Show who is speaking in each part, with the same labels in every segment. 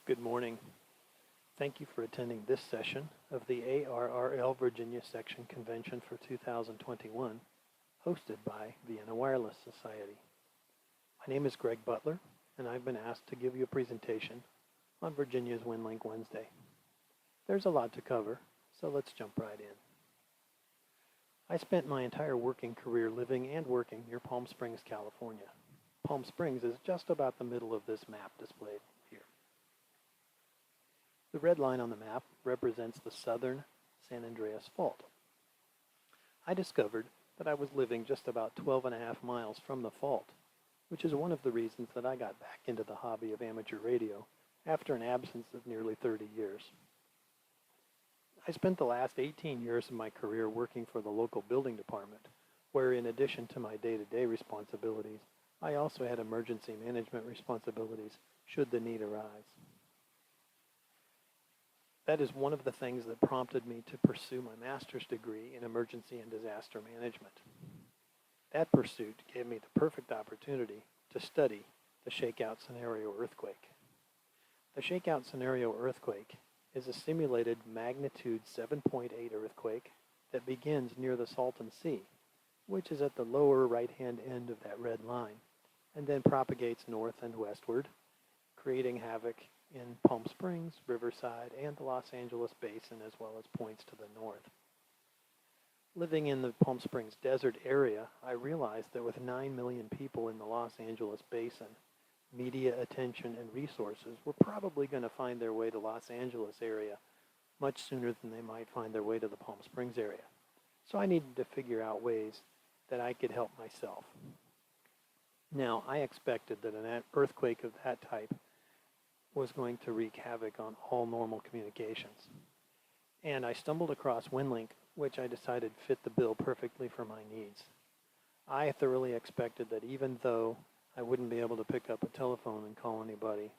Speaker 1: Good morning. Thank you for attending this session of the ARRL Virginia Section Convention for 2021, hosted by Vienna Wireless Society. My name is Greg Butler, and I've been asked to give you a presentation on Virginia's Winlink Wednesday. There's a lot to cover, so let's jump right in. I spent my entire working career living and working near Palm Springs, California. Palm Springs is just about the middle of this map displayed here. The red line on the map represents the southern San Andreas Fault. I discovered that I was living just about 12.5 miles from the fault, which is one of the reasons that I got back into the hobby of amateur radio after an absence of nearly 30 years. I spent the last 18 years of my career working for the local building department, where in addition to my day-to-day responsibilities, I also had emergency management responsibilities should the need arise. That is one of the things that prompted me to pursue my master's degree in emergency and disaster management. That pursuit gave me the perfect opportunity to study the shakeout scenario earthquake. The shakeout scenario earthquake is a simulated magnitude 7.8 earthquake that begins near the Salton Sea, which is at the lower right-hand end of that red line, and then propagates north and westward, creating havoc in Palm Springs, Riverside, and the Los Angeles basin, as well as points to the north. Living in the Palm Springs desert area, I realized that with 9 million people in the Los Angeles basin, media attention and resources were probably going to find their way to Los Angeles area much sooner than they might find their way to the Palm Springs area. So I needed to figure out ways that I could help myself. Now, I expected that an earthquake of that type was going to wreak havoc on all normal communications. And I stumbled across Winlink, which I decided fit the bill perfectly for my needs. I thoroughly expected that even though I wouldn't be able to pick up a telephone and call anybody,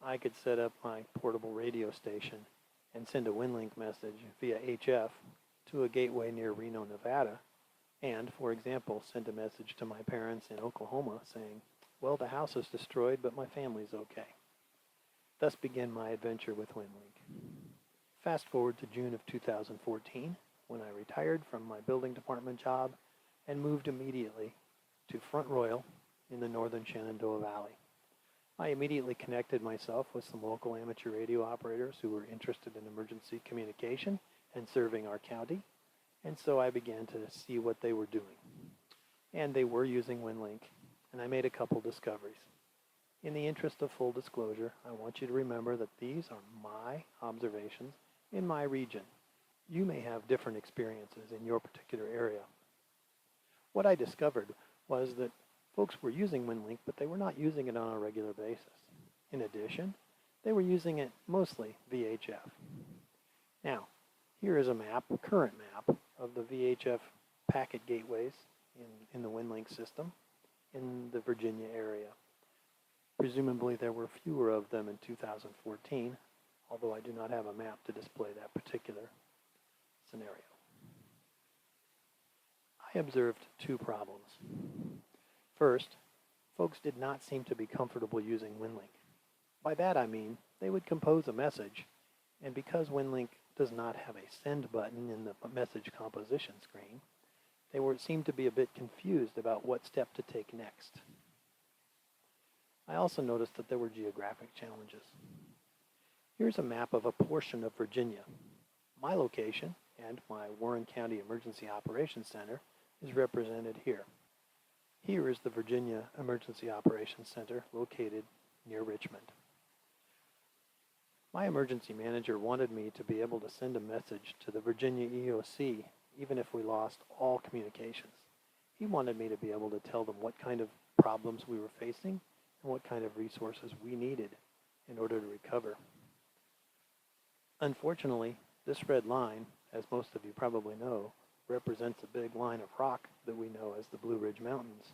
Speaker 1: I could set up my portable radio station and send a Winlink message via HF to a gateway near Reno, Nevada, and, for example, send a message to my parents in Oklahoma saying, well, the house is destroyed, but my family's okay. Thus began my adventure with Winlink. Fast forward to June of 2014, when I retired from my building department job and moved immediately to Front Royal in the northern Shenandoah Valley. I immediately connected myself with some local amateur radio operators who were interested in emergency communication and serving our county, and so I began to see what they were doing. And they were using Winlink, and I made a couple discoveries. In the interest of full disclosure, I want you to remember that these are my observations in my region. You may have different experiences in your particular area. What I discovered was that folks were using Winlink, but they were not using it on a regular basis. In addition, they were using it mostly VHF. Now, here is a map, a current map, of the VHF packet gateways in the Winlink system in the Virginia area. Presumably there were fewer of them in 2014, although I do not have a map to display that particular scenario. I observed two problems. First, folks did not seem to be comfortable using Winlink. By that I mean they would compose a message, and because Winlink does not have a send button in the message composition screen, they seemed to be a bit confused about what step to take next. I also noticed that there were geographic challenges. Here's a map of a portion of Virginia. My location and my Warren County Emergency Operations Center is represented here. Here is the Virginia Emergency Operations Center located near Richmond. My emergency manager wanted me to be able to send a message to the Virginia EOC even if we lost all communications. He wanted me to be able to tell them what kind of problems we were facing and what kind of resources we needed in order to recover. Unfortunately, this red line, as most of you probably know, represents a big line of rock that we know as the Blue Ridge Mountains.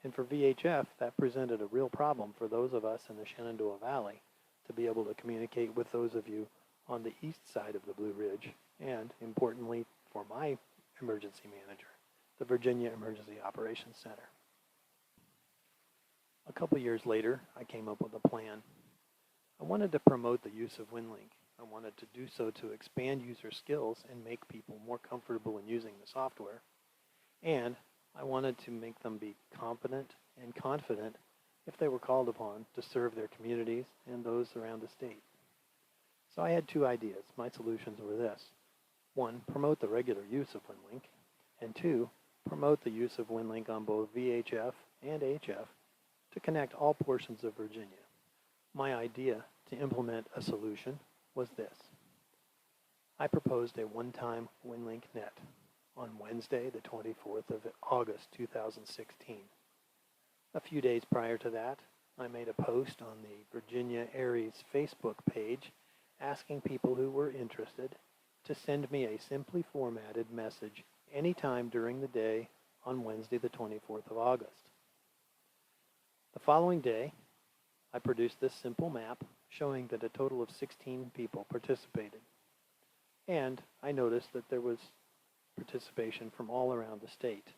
Speaker 1: And for VHF, that presented a real problem for those of us in the Shenandoah Valley to be able to communicate with those of you on the east side of the Blue Ridge, and importantly for my emergency manager, the Virginia Emergency Operations Center. A couple years later, I came up with a plan. I wanted to promote the use of Winlink. I wanted to do so to expand user skills and make people more comfortable in using the software. And I wanted to make them be competent and confident if they were called upon to serve their communities and those around the state. So I had two ideas. My solutions were this. One, promote the regular use of Winlink. And two, promote the use of Winlink on both VHF and HF to connect all portions of Virginia. My idea to implement a solution was this. I proposed a one-time Winlink net on Wednesday, the 24th of August, 2016. A few days prior to that, I made a post on the Virginia ARRL's Facebook page asking people who were interested to send me a simply formatted message anytime during the day on Wednesday, the 24th of August. The following day, I produced this simple map showing that a total of 16 people participated. And I noticed that there was participation from all around the state.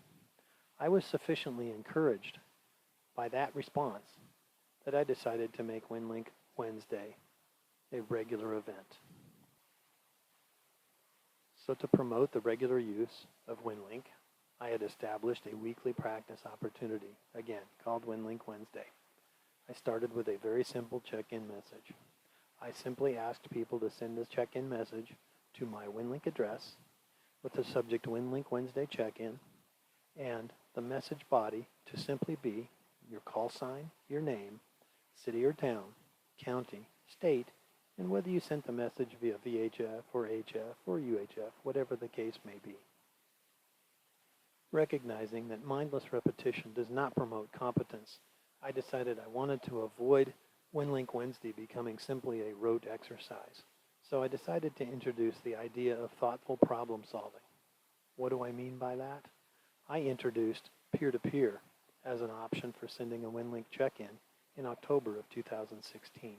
Speaker 1: I was sufficiently encouraged by that response that I decided to make Winlink Wednesday a regular event. So to promote the regular use of Winlink, I had established a weekly practice opportunity, again, called Winlink Wednesday. I started with a very simple check-in message. I simply asked people to send a check-in message to my Winlink address with the subject Winlink Wednesday check-in and the message body to simply be your call sign, your name, city or town, county, state, and whether you sent the message via VHF or HF or UHF, whatever the case may be. Recognizing that mindless repetition does not promote competence, I decided I wanted to avoid Winlink Wednesday becoming simply a rote exercise. So I decided to introduce the idea of thoughtful problem solving. What do I mean by that? I introduced peer-to-peer as an option for sending a Winlink check-in in October of 2016.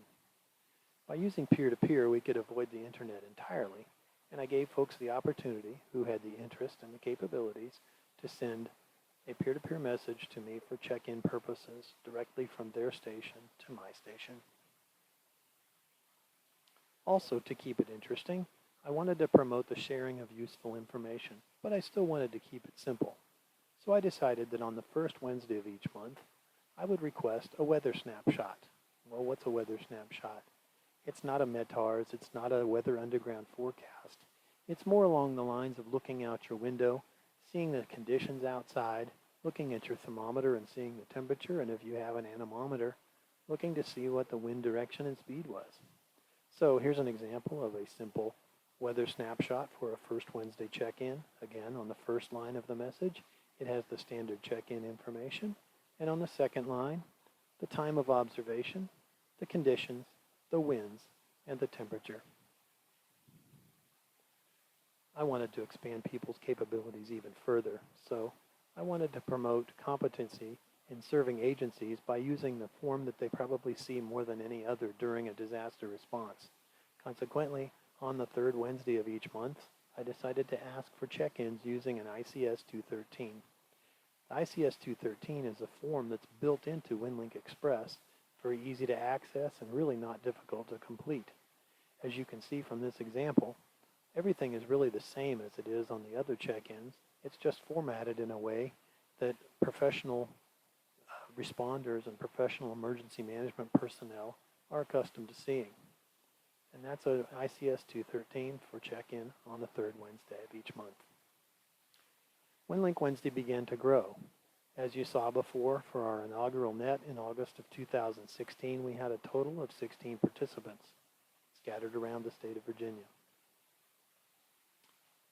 Speaker 1: By using peer-to-peer, we could avoid the internet entirely, and I gave folks the opportunity who had the interest and the capabilities to send a peer-to-peer message to me for check-in purposes directly from their station to my station. Also, to keep it interesting, I wanted to promote the sharing of useful information, but I still wanted to keep it simple. So I decided that on the first Wednesday of each month, I would request a weather snapshot. Well, what's a weather snapshot? It's not a METARS, it's not a Weather Underground forecast. It's more along the lines of looking out your window, seeing the conditions outside, looking at your thermometer and seeing the temperature, and if you have an anemometer, looking to see what the wind direction and speed was. So here's an example of a simple weather snapshot for a first Wednesday check-in. Again, on the first line of the message, it has the standard check-in information, and on the second line, the time of observation, the conditions, the winds, and the temperature. I wanted to expand people's capabilities even further, so I wanted to promote competency in serving agencies by using the form that they probably see more than any other during a disaster response. Consequently, on the third Wednesday of each month, I decided to ask for check-ins using an ICS 213. The ICS 213 is a form that's built into Winlink Express, very easy to access and really not difficult to complete. As you can see from this example, everything is really the same as it is on the other check-ins. It's just formatted in a way that professional responders and professional emergency management personnel are accustomed to seeing. And that's an ICS 213 for check-in on the third Wednesday of each month. Winlink Wednesday began to grow. As you saw before, for our inaugural net in August of 2016, we had a total of 16 participants scattered around the state of Virginia.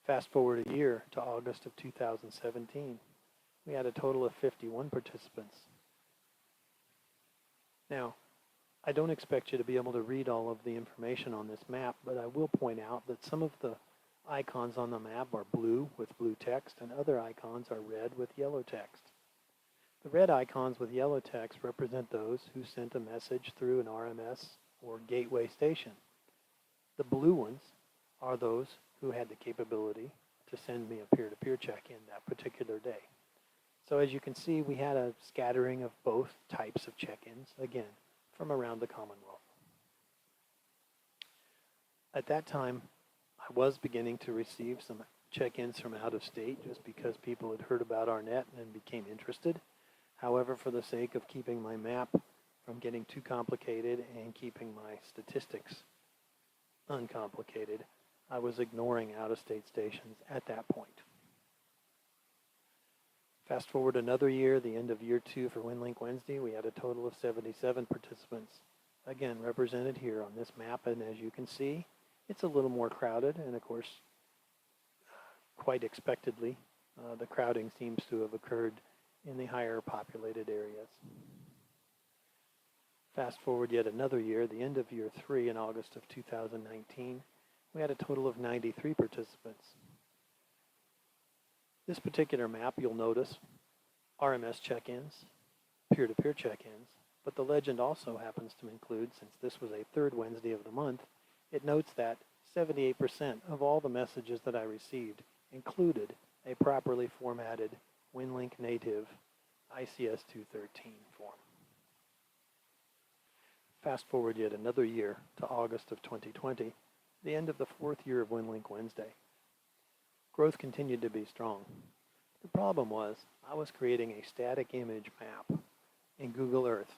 Speaker 1: Fast forward a year to August of 2017, we had a total of 51 participants. Now, I don't expect you to be able to read all of the information on this map, but I will point out that some of the icons on the map are blue with blue text, and other icons are red with yellow text. The red icons with yellow text represent those who sent a message through an RMS or gateway station. The blue ones are those who had the capability to send me a peer-to-peer check-in that particular day. So as you can see, we had a scattering of both types of check-ins, again, from around the Commonwealth. At that time, I was beginning to receive some check-ins from out of state just because people had heard about our net and became interested. However, for the sake of keeping my map from getting too complicated and keeping my statistics uncomplicated, I was ignoring out-of-state stations at that point. Fast forward another year, the end of year 2 for Winlink Wednesday, we had a total of 77 participants. Again, represented here on this map, and as you can see, it's a little more crowded, and of course, quite expectedly, the crowding seems to have occurred in the higher populated areas. Fast forward yet another year, the end of year 3 in August of 2019, we had a total of 93 participants. This particular map, you'll notice, RMS check-ins, peer-to-peer check-ins, but the legend also happens to include, since this was a third Wednesday of the month, it notes that 78% of all the messages that I received included a properly formatted Winlink native ICS 213 form. Fast forward yet another year to August of 2020, the end of the 4th year of Winlink Wednesday. Growth continued to be strong. The problem was I was creating a static image map in Google Earth.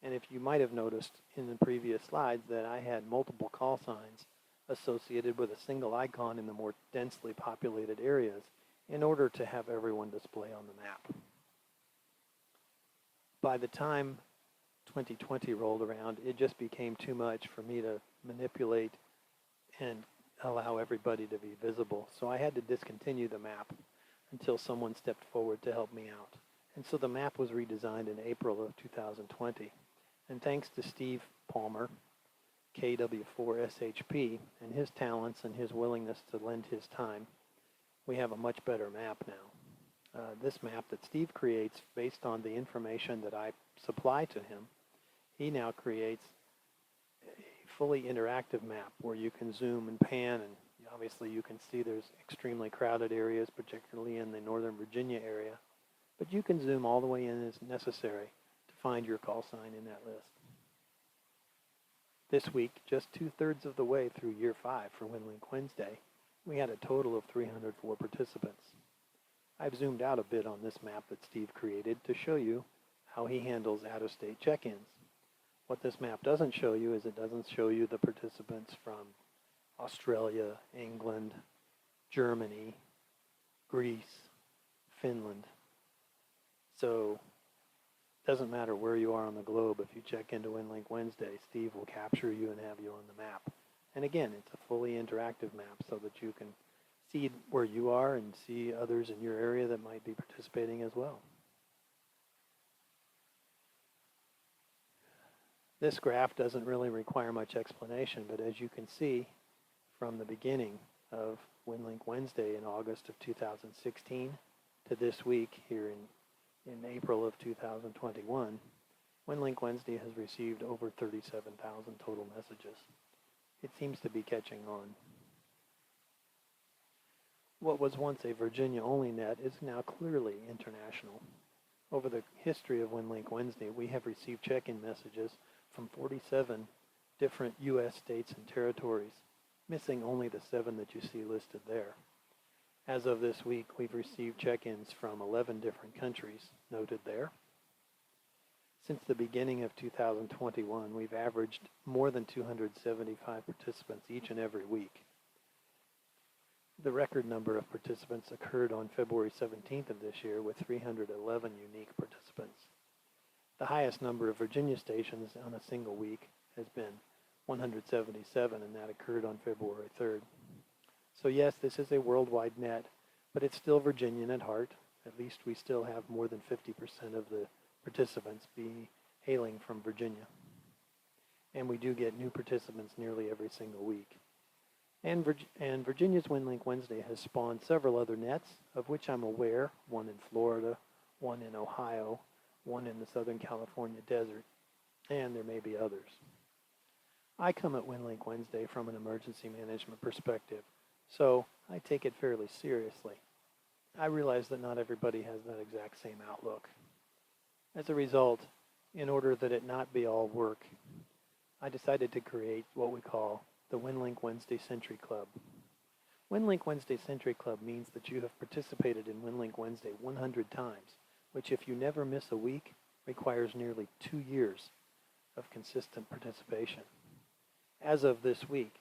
Speaker 1: And if you might have noticed in the previous slides that I had multiple call signs associated with a single icon in the more densely populated areas in order to have everyone display on the map. By the time 2020 rolled around, it just became too much for me to manipulate and allow everybody to be visible. So I had to discontinue the map until someone stepped forward to help me out. And so the map was redesigned in April of 2020. And thanks to Steve Palmer, KW4SHP, and his talents and his willingness to lend his time, we have a much better map now. This map that Steve creates based on the information that I supply to him, he now creates a fully interactive map where you can zoom and pan, and obviously you can see there's extremely crowded areas, particularly in the Northern Virginia area, but you can zoom all the way in as necessary to find your call sign in that list. This week, just 2/3 of the way through year 5 for Winlink Wednesday, we had a total of 304 participants. I've zoomed out a bit on this map that Steve created to show you how he handles out-of-state check-ins. What this map doesn't show you is it doesn't show you the participants from Australia, England, Germany, Greece, Finland. So it doesn't matter where you are on the globe. If you check into Winlink Wednesday, Steve will capture you and have you on the map. And again, it's a fully interactive map so that you can see where you are and see others in your area that might be participating as well. This graph doesn't really require much explanation, but as you can see from the beginning of Winlink Wednesday in August of 2016 to this week here in April of 2021, Winlink Wednesday has received over 37,000 total messages. It seems to be catching on. What was once a Virginia-only net is now clearly international. Over the history of Winlink Wednesday, we have received check-in messages from 47 different U.S. states and territories, missing only the 7 that you see listed there. As of this week, we've received check-ins from 11 different countries noted there. Since the beginning of 2021, we've averaged more than 275 participants each and every week. The record number of participants occurred on February 17th of this year with 311 unique participants. The highest number of Virginia stations on a single week has been 177, and that occurred on February 3rd. So yes, this is a worldwide net, but it's still Virginian at heart. At least we still have more than 50% of the participants be hailing from Virginia. And we do get new participants nearly every single week. And Virginia's Winlink Wednesday has spawned several other nets, of which I'm aware, one in Florida, one in Ohio, one in the Southern California desert, and there may be others. I come at Winlink Wednesday from an emergency management perspective, so I take it fairly seriously. I realize that not everybody has that exact same outlook. As a result, in order that it not be all work, I decided to create what we call the Winlink Wednesday Century Club. Winlink Wednesday Century Club means that you have participated in Winlink Wednesday 100 times, which if you never miss a week, requires nearly 2 years of consistent participation. As of this week,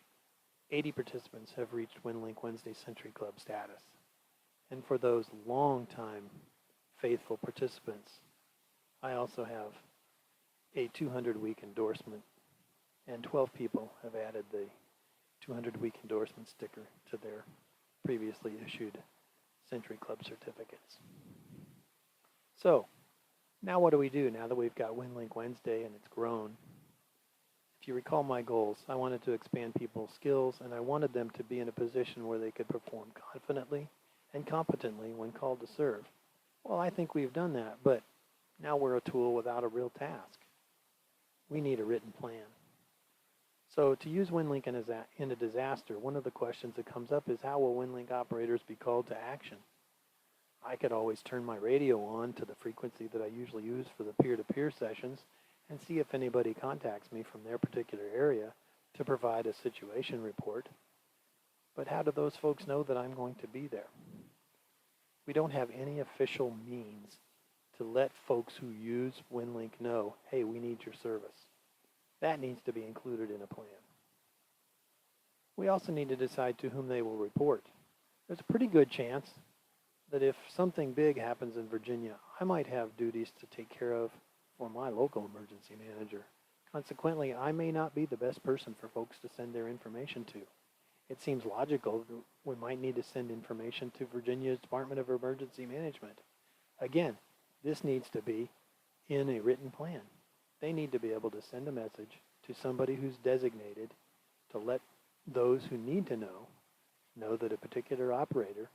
Speaker 1: 80 participants have reached Winlink Wednesday Century Club status. And for those long-time faithful participants, I also have a 200-week endorsement, and 12 people have added the 200-week endorsement sticker to their previously issued Century Club certificates. So, now what do we do now that we've got Winlink Wednesday and it's grown? If you recall my goals, I wanted to expand people's skills, and I wanted them to be in a position where they could perform confidently and competently when called to serve. Well, I think we've done that, but now we're a tool without a real task. We need a written plan. So to use Winlink in a disaster, one of the questions that comes up is, how will Winlink operators be called to action? I could always turn my radio on to the frequency that I usually use for the peer-to-peer sessions and see if anybody contacts me from their particular area to provide a situation report. But how do those folks know that I'm going to be there? We don't have any official means to let folks who use Winlink know, hey, we need your service. That needs to be included in a plan. We also need to decide to whom they will report. There's a pretty good chance that if something big happens in Virginia, I might have duties to take care of for my local emergency manager. Consequently, I may not be the best person for folks to send their information to. It seems logical that we might need to send information to Virginia's Department of Emergency Management. Again, this needs to be in a written plan. They need to be able to send a message to somebody who's designated to let those who need to know that a particular operator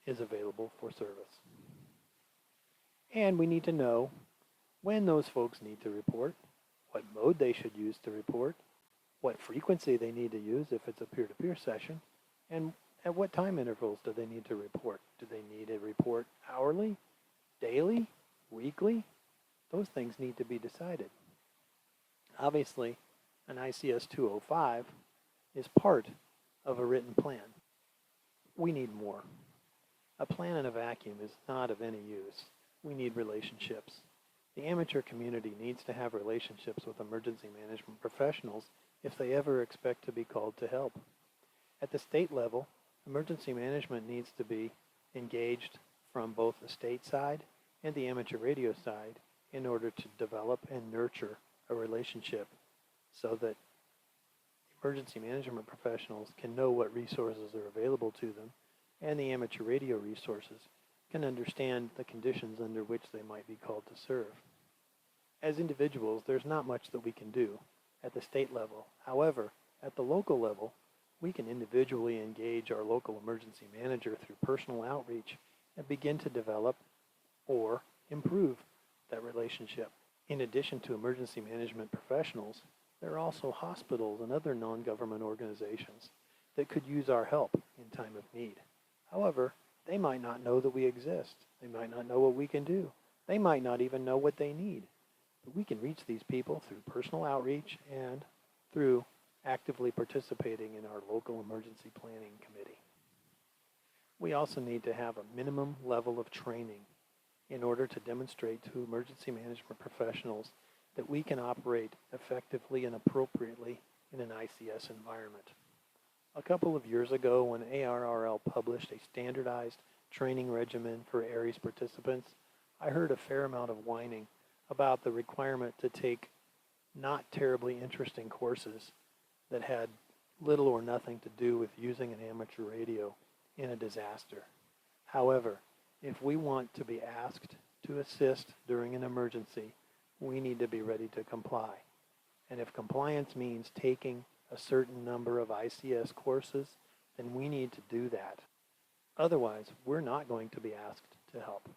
Speaker 1: is available for service. And we need to know when those folks need to report, what mode they should use to report, what frequency they need to use if it's a peer-to-peer session, and at what time intervals do they need to report. Do they need a report hourly, daily, weekly? Those things need to be decided. Obviously, an ICS 205 is part of a written plan. We need more. A plan in a vacuum is not of any use. We need relationships. The amateur community needs to have relationships with emergency management professionals if they ever expect to be called to help. At the state level, emergency management needs to be engaged from both the state side and the amateur radio side in order to develop and nurture a relationship so that emergency management professionals can know what resources are available to them, and the amateur radio resources can understand the conditions under which they might be called to serve. As individuals, there's not much that we can do at the state level. However, at the local level, we can individually engage our local emergency manager through personal outreach and begin to develop or improve that relationship. In addition to emergency management professionals, there are also hospitals and other non-government organizations that could use our help in time of need. However, they might not know that we exist. They might not know what we can do. They might not even know what they need. But we can reach these people through personal outreach and through actively participating in our local emergency planning committee. We also need to have a minimum level of training in order to demonstrate to emergency management professionals that we can operate effectively and appropriately in an ICS environment. A couple of years ago, when ARRL published a standardized training regimen for ARES participants, I heard a fair amount of whining about the requirement to take not terribly interesting courses that had little or nothing to do with using an amateur radio in a disaster. However, if we want to be asked to assist during an emergency, we need to be ready to comply. And if compliance means taking a certain number of ICS courses, then we need to do that. Otherwise, we're not going to be asked to help.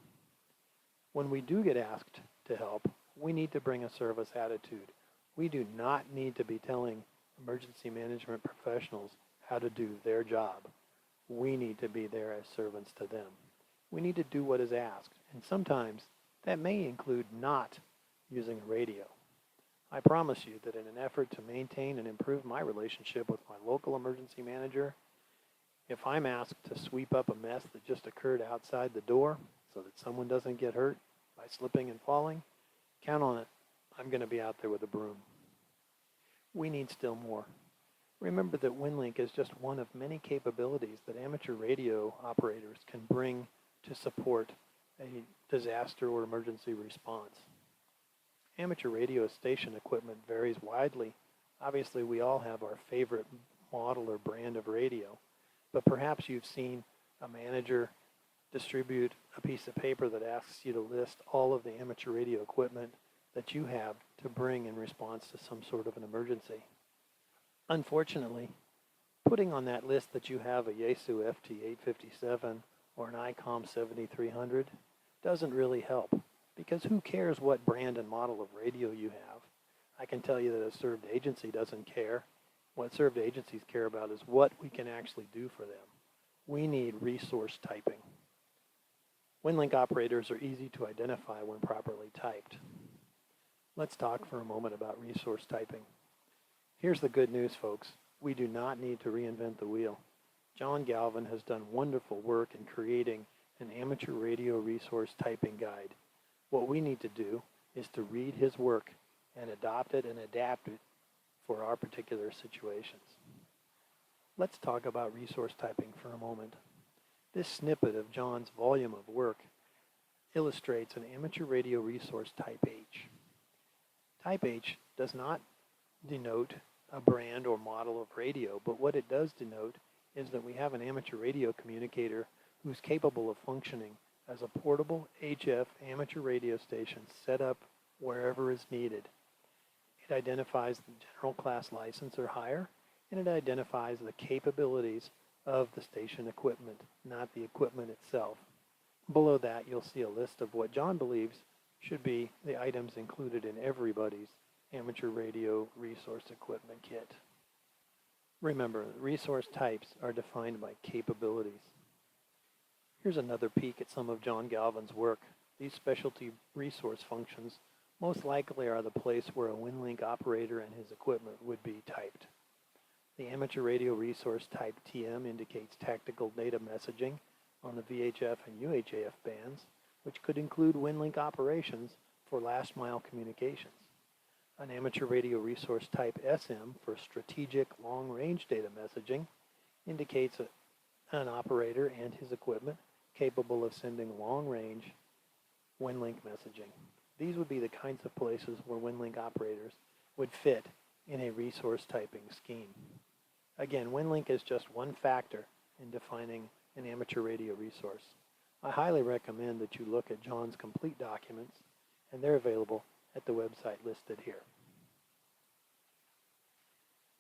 Speaker 1: When we do get asked to help, we need to bring a service attitude. We do not need to be telling emergency management professionals how to do their job. We need to be there as servants to them. We need to do what is asked, and sometimes that may include not using a radio. I promise you that in an effort to maintain and improve my relationship with my local emergency manager, if I'm asked to sweep up a mess that just occurred outside the door so that someone doesn't get hurt by slipping and falling, count on it, I'm going to be out there with a broom. We need still more. Remember that Winlink is just one of many capabilities that amateur radio operators can bring to support a disaster or emergency response. Amateur radio station equipment varies widely. Obviously, we all have our favorite model or brand of radio, but perhaps you've seen a manager distribute a piece of paper that asks you to list all of the amateur radio equipment that you have to bring in response to some sort of an emergency. Unfortunately, putting on that list that you have a Yaesu FT857 or an AUXCOMM 7300 doesn't really help, because who cares what brand and model of radio you have? I can tell you that a served agency doesn't care. What served agencies care about is what we can actually do for them. We need resource typing. Winlink operators are easy to identify when properly typed. Let's talk for a moment about resource typing. Here's the good news, folks. We do not need to reinvent the wheel. John Galvin has done wonderful work in creating an amateur radio resource typing guide. What we need to do is to read his work and adopt it and adapt it for our particular situations. Let's talk about resource typing for a moment. This snippet of John's volume of work illustrates an amateur radio resource type H. Type H does not denote a brand or model of radio, but what it does denote is that we have an amateur radio communicator who's capable of functioning as a portable HF amateur radio station set up wherever is needed. It identifies the general class license or higher, and it identifies the capabilities of the station equipment, not the equipment itself. Below that, you'll see a list of what John believes should be the items included in everybody's amateur radio resource equipment kit. Remember, resource types are defined by capabilities. Here's another peek at some of John Galvin's work. These specialty resource functions most likely are the place where a Winlink operator and his equipment would be typed. The amateur radio resource type TM indicates tactical data messaging on the VHF and UHF bands, which could include Winlink operations for last mile communications. An amateur radio resource type SM for strategic long-range data messaging indicates an operator and his equipment capable of sending long-range Winlink messaging. These would be the kinds of places where Winlink operators would fit in a resource typing scheme. Again, Winlink is just one factor in defining an amateur radio resource. I highly recommend that you look at John's complete documents, and they're available at the website listed here.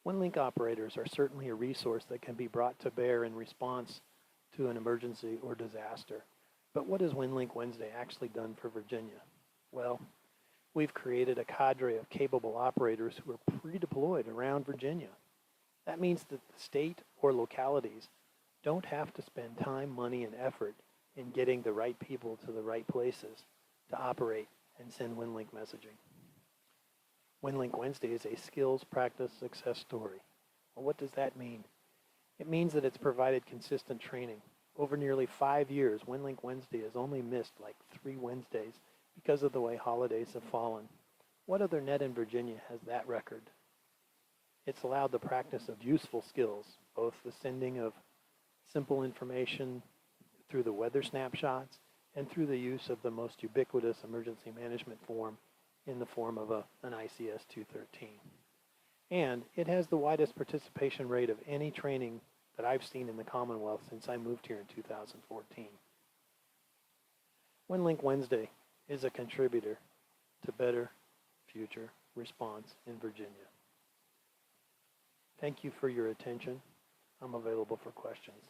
Speaker 1: Winlink operators are certainly a resource that can be brought to bear in response to an emergency or disaster. But what has Winlink Wednesday actually done for Virginia? Well, we've created a cadre of capable operators who are pre-deployed around Virginia. That means that the state or localities don't have to spend time, money, and effort in getting the right people to the right places to operate and send Winlink messaging. Winlink Wednesday is a skills practice success story. Well, what does that mean? It means that it's provided consistent training. Over nearly 5 years, Winlink Wednesday has only missed like 3 Wednesdays because of the way holidays have fallen. What other net in Virginia has that record? It's allowed the practice of useful skills, both the sending of simple information through the weather snapshots and through the use of the most ubiquitous emergency management form in the form of an ICS 213. And it has the widest participation rate of any training that I've seen in the Commonwealth since I moved here in 2014. Winlink Wednesday is a contributor to better future response in Virginia. Thank you for your attention. I'm available for questions.